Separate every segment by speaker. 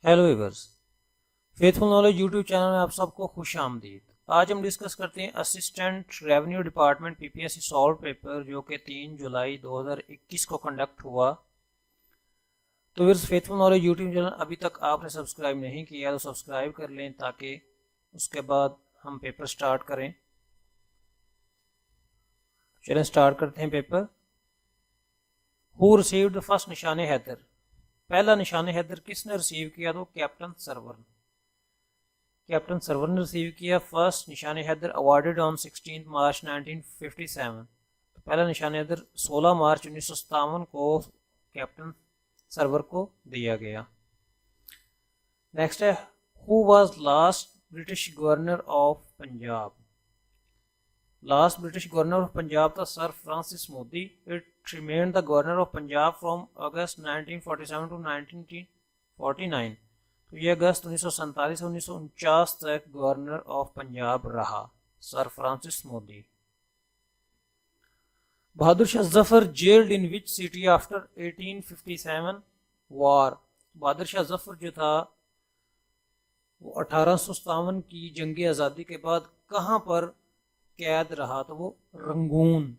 Speaker 1: Hello viewers, Faithful Knowledge YouTube channel में आप सबको खुश आमदीद। आज हम डिस्कस करते हैं assistant revenue department PPSC solve paper जो कि 3 जुलाई 2021 को कंडक्ट हुआ। तो viewers, Faithful Knowledge YouTube channel अभी तक आपने सब्सक्राइब नहीं किया तो सब्सक्राइब कर लें ताकि उसके बाद हम पेपर स्टार्ट करें। चलें स्टार्ट करते हैं paper. Who received the first निशान हैदर। पहला निशान हैदर किसने रिसीव किया? तो कैप्टन सरवर ने रिसीव किया। फर्स्ट निशान हैदर अवार्डेड ऑन 16 मार्च 1957। तो पहला निशान हैदर 16 मार्च 1957 को कैप्टन सरवर को दिया गया। नेक्स्ट है, who was last British governor of Punjab. Last British governor of Punjab था sir Francis Mudie. It remained the governor of Punjab from August 1947 to 1949। तो ये अगस्त 1947 से 1949 तक गवर्नर ऑफ पंजाब रहा sir Francis Mudie. Bahadur Shah Zafar jailed in which city after 1857 war. Bahadur Shah Zafar जो था वो 1857 की जंग आज़ादी के बाद कहाँ पर कैद रहा? तो वो रंगून,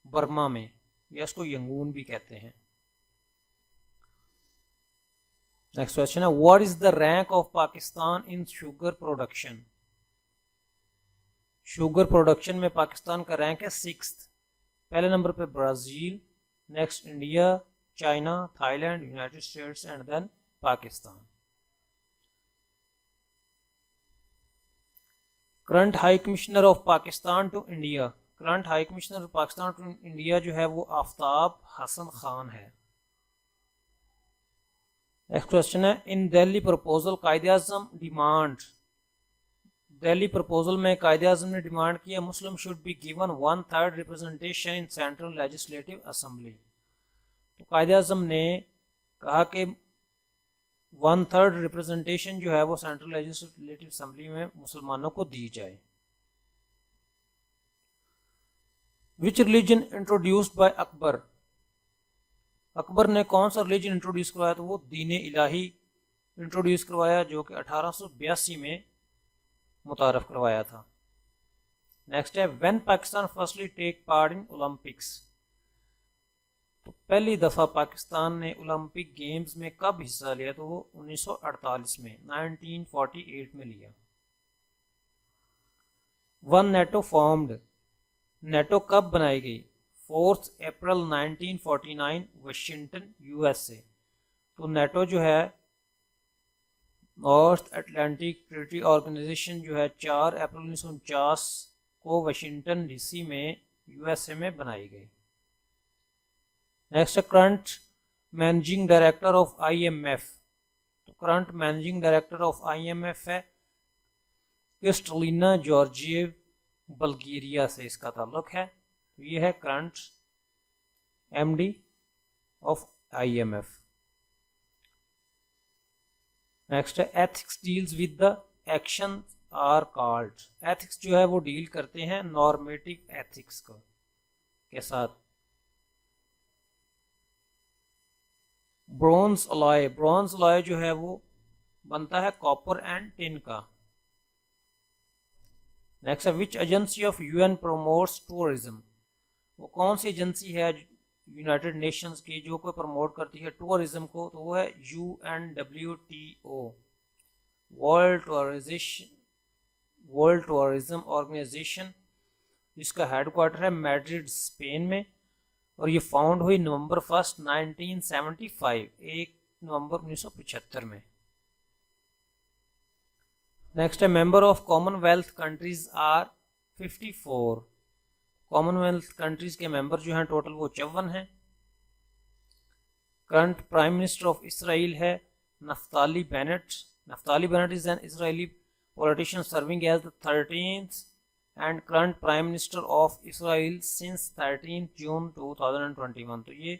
Speaker 1: बर्मा में, या इसको यंगून भी कहते हैं। नेक्स्ट क्वेश्चन है, what is the rank of Pakistan in sugar production. Sugar production में पाकिस्तान का रैंक है 6th। पहले नंबर पे Brazil, next India, China, Thailand, United States and then Pakistan. Current high commissioner of Pakistan to India. Current high commissioner of Pakistan to India जो है वो आफ्ताब हसन खान है। Next question है, इन दिल्ली प्रपोजल कायदे आजम डिमांड। दिल्ली प्रपोजल में कायदे आजम ने डिमांड किया मुस्लिम should be given 1/3 representation in central legislative assembly. तो कायदे आजम ने कहा कि 1/3 रिप्रेजेंटेशन जो है वो सेंट्रल लेजिस्लेटिव असेंबली में मुसलमानों को दी जाए। विच religion introduced by Akbar. Akbar ने कौन सा रिलीजन इंट्रोड्यूस करवाया? तो वो दीन इलाही इंट्रोड्यूस करवाया जो कि 1882 में मुतारफ करवाया था। नेक्स्ट है, when Pakistan firstly take part in Olympics. तो पहली दफ़ा पाकिस्तान ने ओलंपिक गेम्स में कब हिस्सा लिया? तो वो 1948 में, 1948 में लिया। One NATO formed. नेटो कब बनाई गई? 4 अप्रैल 1949 वाशिंगटन यूएसए। तो नेटो जो है नॉर्थ अटलांटिक ट्रीटी ऑर्गेनाइजेशन जो है 4 अप्रैल 1949 को वाशिंगटन डीसी में यूएसए में बनाई गई। Next, current managing director of IMF. तो current managing director of IMF है क्रिस्टलिना जॉर्जिएव, बल्गेरिया से इसका ताल्लुक है। तो ये है current MD of IMF. Next है, ethics deals with the action are called. Ethics जो है वो डील करते हैं नॉर्मेटिव एथिक्स को के साथ। Bronze alloy. ब्रॉन्ज अलॉय जो है वो बनता है कॉपर एंड टिन का। नेक्स्ट है, which agency of UN promotes tourism. वो कौन सी एजेंसी है यूनाइटेड नेशंस की जो को प्रमोट करती है टूरिज्म को? तो वो है UNWTO, वर्ल्ड टूरिज्म ऑर्गेनाइजेशन, जिसका हेडक्वार्टर है मैड्रिड स्पेन में। और ये फाउंड हुई नवंबर 1 1975, 1 नवंबर 1975 में। नेक्स्ट है, member of Commonwealth countries are 54। Commonwealth countries के मेंबर जो हैं टोटल वो 54 हैं। Current prime minister of Israel है Naftali Bennett. Naftali Bennett is an Israeli politician serving as the 13th and current prime minister of Israel since 13 जून 2021। तो ये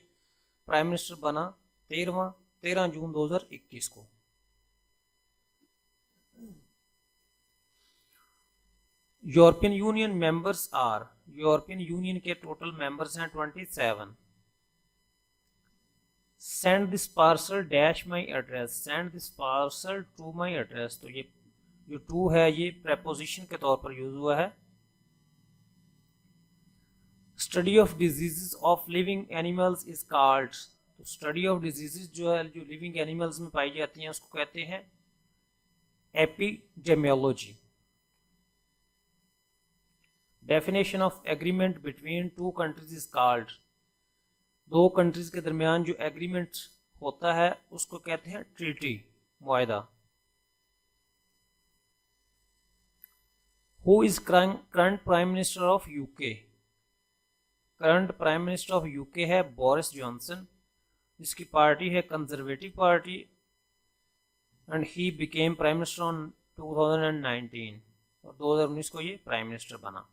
Speaker 1: prime minister बना 13 जून 2021 को। European Union members are. European Union के total members हैं 27। Send this parcel dash my address, send this parcel to my address. तो ये जो to है ये प्रेपोजिशन के तौर पर यूज हुआ है। Study of diseases of living animals is called, तो स्टडी ऑफ डिजीजेस जो है जो लिविंग एनिमल्स में पाई जाती हैं उसको कहते हैं epidemiology. Definition of agreement between two countries is called, दो कंट्रीज के दरमियान जो एग्रीमेंट होता है उसको कहते हैं ट्रीटी, मुआहदा। Who is current prime minister of UK, current prime minister of UK है बोरिस जॉनसन, जिसकी पार्टी है Conservative party, and he became prime minister on 2019, और 2019 को ये प्राइम मिनिस्टर बना।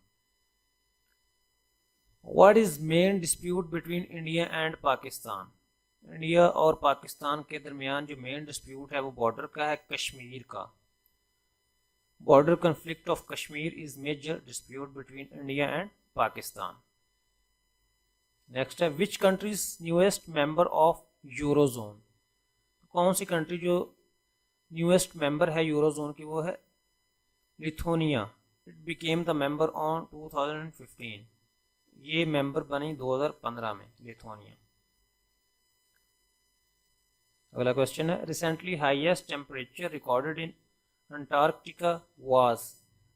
Speaker 1: What is main dispute between India and Pakistan, India और पाकिस्तान के दरमियान जो मेन डिस्प्यूट है वो बॉर्डर का है, कश्मीर का। Border conflict of Kashmir is major dispute between India and Pakistan. Next है which countries newest member of eurozone, कौन सी कंट्री जो न्यूएस्ट मेंबर है यूरोजोन की वो है Lithuania. It became the member on 2015, ये मेंबर बनी 2015 में लिथुआनिया। अगला क्वेश्चन है recently highest temperature recorded in Antarctica was,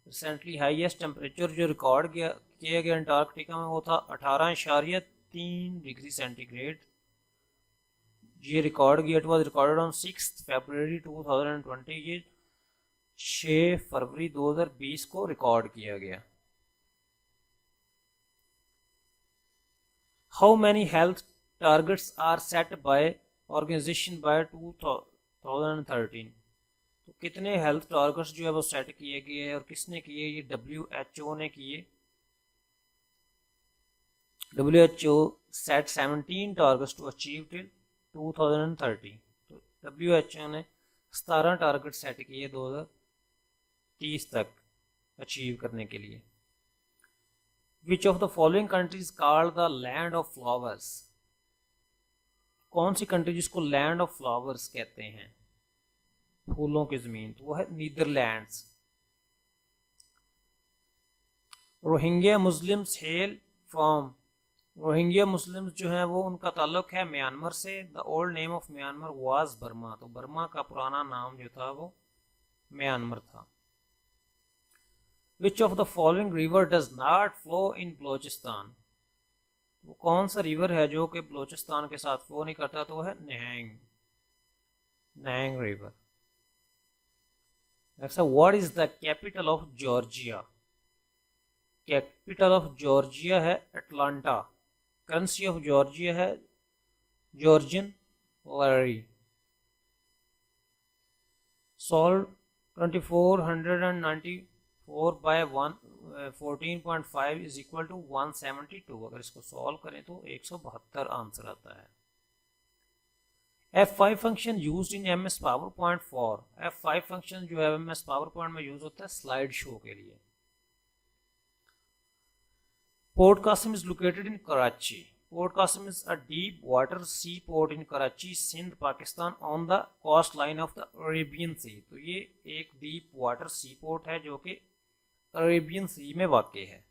Speaker 1: recently highest temperature जो रिकॉर्ड किया गया अंटार्कटिका में वो था 18.3 डिग्री सेंटीग्रेड। ये रिकॉर्ड किया, इट वाज रिकॉर्डेड ऑन 6 फरवरी 2020, ये 6 फरवरी 2020 को रिकॉर्ड किया गया। How many health targets are set by organisation by 2013, तो कितने हेल्थ टारगेट्स जो है वो सेट किए गए हैं और किसने किए, ये WHO ने किए। WHO set 17 targets to achieve till 2030, तो WHO ने 17 टारगेट सेट किए 2030 तक अचीव करने के लिए। विच of the following countries called the land of flowers, कौन सी कंट्री जिसको लैंड ऑफ फ्लावर्स कहते हैं, फूलों की जमीन, तो वो है Netherlands. Rohingya Muslims hello from, Rohingya Muslims जो हैं वो उनका ताल्लुक है म्यांमार से। The old name of Myanmar was Burma, तो बर्मा का पुराना नाम जो था वो म्यांमार था। विच of the following river does not flow in Balochistan, वो कौन सा रिवर है जो कि बलोचिस्तान के साथ फ्लो नहीं करता, तो वो है Nahang, Nahang river. What is the capital of Georgia, capital of Georgia है अटलांटा। करेंसी ऑफ जॉर्जिया है Georgian lari. Solve 2494 by 14.5 is equal to 172, अगर इसको सॉल्व करें तो 172 आंसर आता है। F5 function used in MS PowerPoint for, F5 function जो है MS पावरपॉइंट में यूज होता है स्लाइड शो के लिए। Port Qasim is located in Karachi. Port Qasim is a deep water seaport in Karachi, Sindh, Pakistan, on the coastline of the Arabian Sea. तो ये एक deep water seaport है जो कि Arabian Sea में वाक़ है।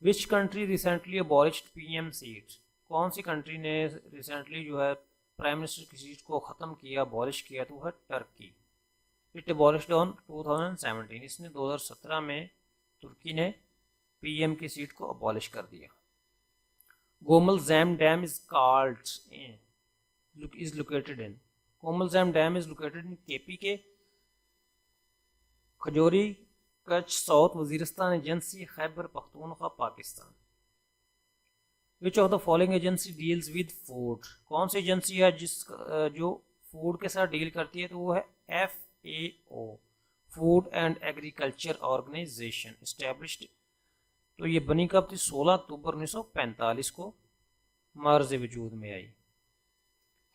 Speaker 1: Which country recently abolished PM seat? कौन सी कंट्री ने रिसेंटली जो है प्राइम मिनिस्टर की सीट को ख़त्म किया, अबॉलिश किया, तो है टर्की। इट अबॉलिश्ड ऑन 2017, इसने 2017 में तुर्की ने पीएम की सीट को अबॉलिश कर दिया। Gomal Zam dam is called is located in, Gomal Zam dam is located in KP के Khajuri, Kachh, south Waziristan agency, Khyber Pakhtunkhwa, Pakistan. Which of the following agency deals with food, कौन सी एजेंसी है जो फूड के साथ डील करती है, तो वो है FAO, food and agriculture organisation, established. तो ये बनी कब थी, 16 अक्टूबर 1945 को मार्ज वजूद में आई।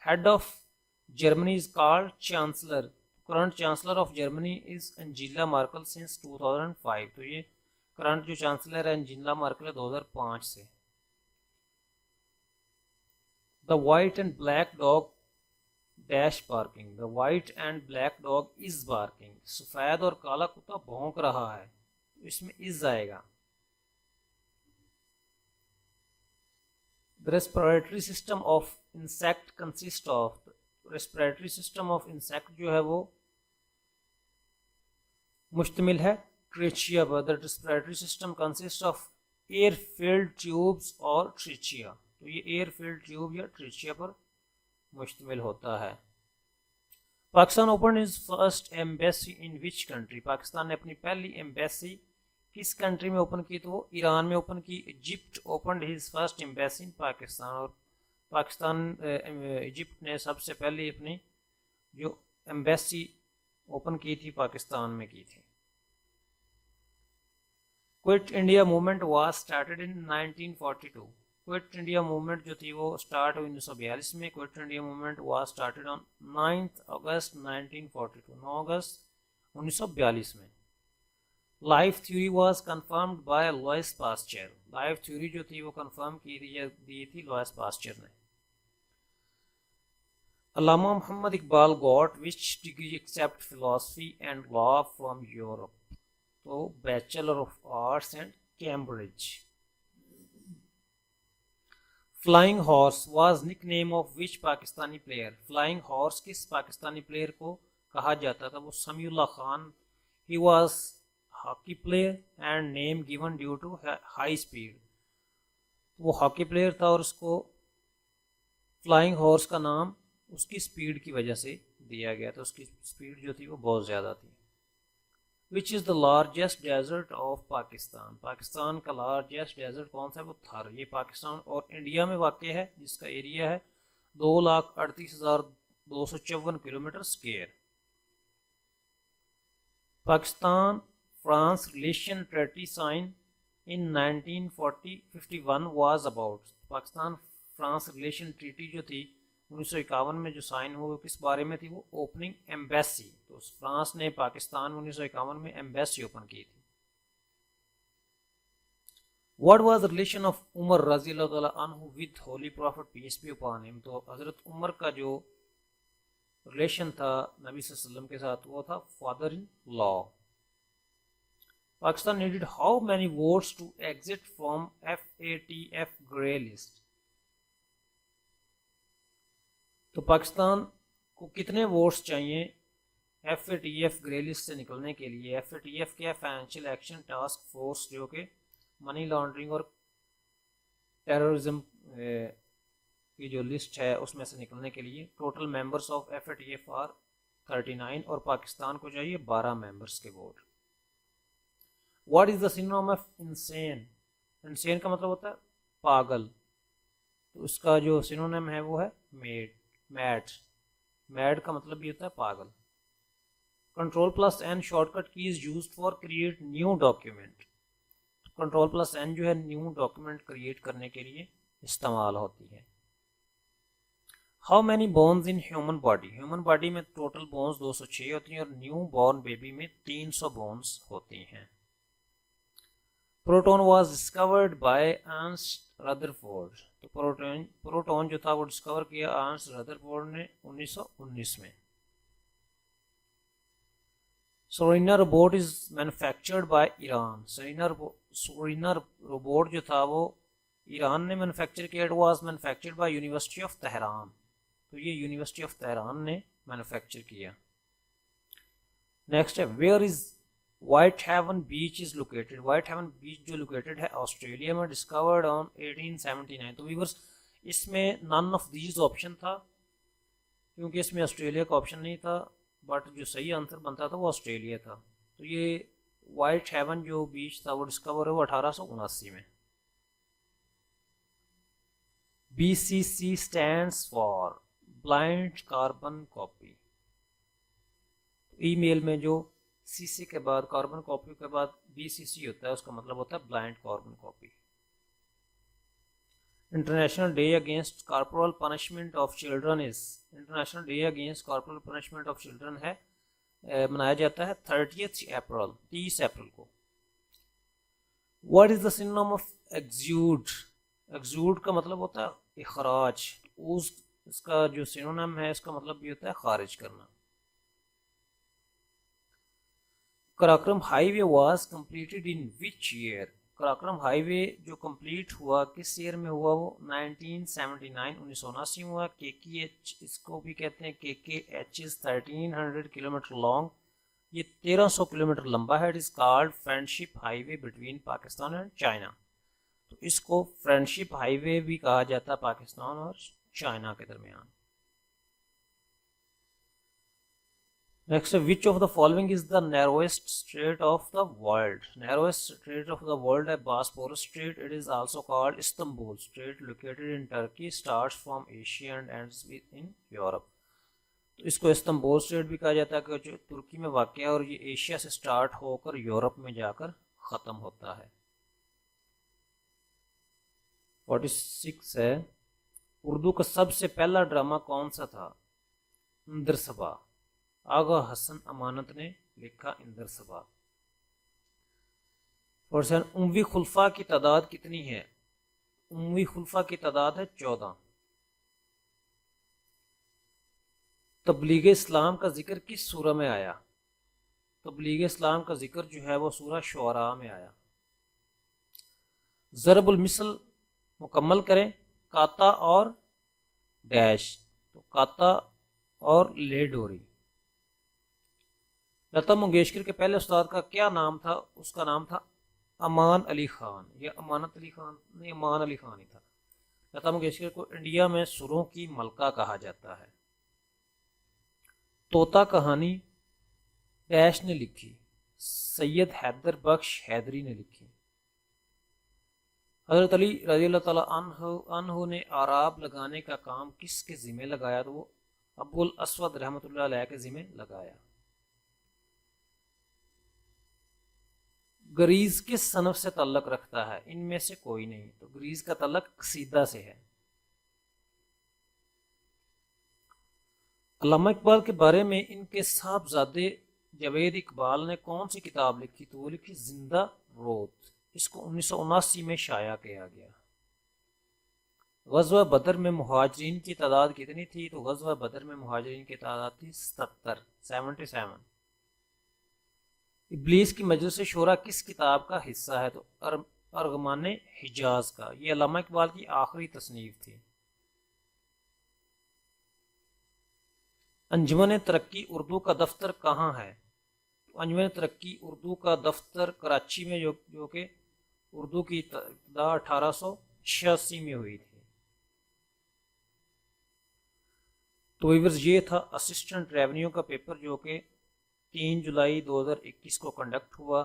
Speaker 1: Head of Germany is called chancellor, current chancellor of Germany is Angela Merkel since 2005, तो ये करंट जो चांसलर है एंजेला मार्कल है 2005 से। The white and black dog dash barking, the white and black dog is barking, सफ़ेद और काला कुत्ता भौंक रहा है, तो इसमें इज आएगा। The respiratory system of insect consist of, respiratory system of insect जो है वो मुश्तमिल है ट्रेचिया पर। The respiratory system consist of air filled tubes और ट्रेचिया, तो ये एयर फिल्ड ट्यूब या ट्रेचिया पर मुश्तमिल होता है। Pakistan open is first embassy in which country, Pakistan ने अपनी पहली एम्बेसी किस कंट्री में ओपन की, तो वो ईरान में ओपन की। Egypt open his first embassy in Pakistan, और पाकिस्तान इजिप्ट ने सबसे पहले अपनी जो एम्बेसी ओपन की थी पाकिस्तान में की थी। Quit India movement was started in 1942, quit India movement जो थी वो स्टार्ट हुई 1942 में। Quit India movement was started on 9 अगस्त 1942, 9 अगस्त 1942 में। Life theory was confirmed by Louis Pasteur, life theory जो थी वो कंफर्म दी थी लुईस पास्चर ने। Allama Mohammad Iqbal got which degree except philosophy and law from Europe, तो bachelor of arts and Cambridge. Flying horse was nickname of which Pakistani player, flying horse किस Pakistani player को कहा जाता था, वो Samiullah Khan. He was hockey player and name given due to high speed, वो hockey player था और उसको फ्लाइंग हॉर्स का नाम उसकी स्पीड की वजह से दिया गया था, उसकी स्पीड जो थी वो बहुत ज़्यादा थी। Which is the largest desert of Pakistan, Pakistan का लार्जेस्ट डेजर्ट कौन सा है, वो थर। ये पाकिस्तान और इंडिया में वाक़ है, जिसका एरिया है 2,38,254 kilometre square. Pakistan France relation treaty sign in 1951 was about, Pakistan France relation treaty जो थी 1951 में जो साइन हुआ वो किस बारे में थी, वो ओपनिंग एम्बेसी, तो फ्रांस ने पाकिस्तान में 1951 में एम्बेसी ओपन की थी। What was the relation of Umar रजी अल्लाह तआला अन्हु with holy prophet peace be upon him, तो हजरत उमर का जो रिलेशन था नबी सल्लल्लाहु अलैहि वसल्लम के साथ वो था father in law. Pakistan needed how many votes to exit from FATF grey list, तो पाकिस्तान को कितने वोट्स चाहिए FATF ग्रे लिस्ट से निकलने के लिए। FATF क्या, फाइनेंशियल एक्शन टास्क फोर्स, जो कि मनी लॉन्ड्रिंग और टेररिज्म की जो लिस्ट है उसमें से निकलने के लिए। Total members of FATF are 39 और पाकिस्तान को चाहिए 12 मेंबर्स के वोट। What is the synonym of insane, insane का मतलब होता है पागल, तो उसका जो सिनोनिम है वो है मैड, मैड का मतलब भी होता है पागल। Ctrl+N शॉर्टकट की is used for create new document, Ctrl+N जो है न्यू डॉक्यूमेंट क्रिएट करने के लिए इस्तेमाल होती है। How many bones in human body, human body में टोटल बोन्स 206 होती हैं और न्यू बॉर्न बेबी में 300 बोन्स होती हैं। Proton was discovered by Ernst Rutherford, तो प्रोटॉन जो था वो डिस्कवर किया अर्नस्ट रदरफोर्ड ने 1919 में। Surena robot is manufactured by Iran, Surena robot जो था वो ईरान ने मैन्युफैक्चर किया। It was manufactured by university of Tehran, तो ये यूनिवर्सिटी ऑफ तेहरान ने मैन्युफैक्चर किया। नेक्स्ट है where is Whitehaven beach is located, Whitehaven beach जो लोकेटेड है ऑस्ट्रेलिया में, डिस्कवर्ड ऑन 1879। तो व्यूअर्स इसमें नन ऑफ दीज ऑप्शन था क्योंकि इसमें ऑस्ट्रेलिया का ऑप्शन नहीं था, बट जो सही आंसर बनता था वो ऑस्ट्रेलिया था। तो ये वाइट हेवन जो बीच था वो डिस्कवर हुआ 1879 में। BCC stands for blind carbon copy, email में जो CC के बाद कार्बन कॉपी के बाद BCC होता है उसका मतलब होता है blind carbon copy. International day against corporal punishment of children is, international day against corporal punishment of children है मनाया जाता है 30 अप्रैल, 30 अप्रैल को। What is the synonym of exude, exude का मतलब होता है इखराज, उस इसका जो सिनोनिम है इसका मतलब भी होता है खारिज करना। Karakoram highway was completed in which year? Karakoram highway जो कंप्लीट हुआ किस ईयर में हुआ? वो 1979 1979 हुआ। KKH इसको भी कहते हैं KKH इज 1300 किलोमीटर लॉन्ग, ये 1300 किलोमीटर लंबा है। It is called friendship highway between Pakistan and China. तो इसको फ्रेंडशिप हाईवे भी कहा जाता है पाकिस्तान और चाइना के दरमियान। Next, which of the following is the narrowest strait of the world? Narrowest strait of the world है Bosphorus strait. It is also called Istanbul strait, located in Turkey, starts from Asia and ends in Europe. तो इसको Istanbul straight भी कहा जाता है कि जो तुर्की में वाक़ है और ये एशिया से स्टार्ट होकर यूरोप में जाकर ख़त्म होता है। 46 है, उर्दू का सबसे पहला ड्रामा कौन सा था? इंदर सबा। आगा हसन अमानत ने लिखा इंदर सबा। और उम्वी खुलफा की तादाद कितनी है? उम्वी खुलफा की तादाद है 14। तबलीग इस्लाम का जिक्र किस सूरा में आया? तबलीग इस्लाम का जिक्र जो है वो सूरा शुअरा में आया। ज़रबुल मिसल मुकम्मल करें, काता और डैश। तो काता और ले डोरी। लता मंगेशकर के पहले उस्ताद का क्या नाम था? उसका नाम था अमान अली खान या अमानत अली खान, नहीं अमान अली खान ही था। लता मंगेशकर को इंडिया में सुरों की मलका कहा जाता है। तोता कहानी डैश ने लिखी? सैयद हैदर बख्श हैदरी ने लिखी। हज़रत अली रज़ी अल्लाह तआला अन्हु ने आराब लगाने का काम किसके ज़िम्मे लगाया? तो वो अबुल अस्वद रहमतुल्लाह अलैह के ज़िम्मे लगाया। गरीज किस सनफ से ताल्लुक़ रखता है? इनमें से कोई नहीं। तो गरीज का ताल्लुक़ कसीदा से है। अल्लामा इकबाल के बारे में इनके साहबजादे जावेद इकबाल ने कौन सी किताब लिखी? तो वो लिखी जिंदा रोद। इसको 1979 में शाया किया गया। ग़ज़वा बदर में मुहाजिरीन की तादाद कितनी थी? तो ग़ज़वा बदर में मुहाजिरीन की तादाद थी 77। इब्लीस की मजलिस शूरा किस किताब का हिस्सा है? तो अरगमान हिजाज का। ये अल्लामा इकबाल की आखिरी तसनीफ थी। अंजुमन तरक्की उर्दू का दफ्तर कहाँ है? तो अंजुमन तरक्की उर्दू का दफ्तर कराची में, जो कि उर्दू की इब्तिदा 1886 में हुई थी। तो व्यूअर्स ये था असिस्टेंट रेवेन्यू का पेपर जो कि 3 जुलाई 2021 को कंडक्ट हुआ।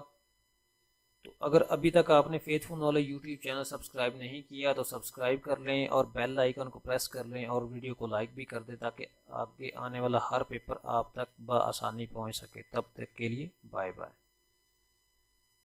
Speaker 1: तो अगर अभी तक आपने faithful Knowledge YouTube channel subscribe नहीं किया तो सब्सक्राइब कर लें और बेल आइकन को प्रेस कर लें और वीडियो को लाइक भी कर दें ताकि आगे आने वाला हर पेपर आप तक बआसानी पहुंच सके। तब तक के लिए बाय बाय।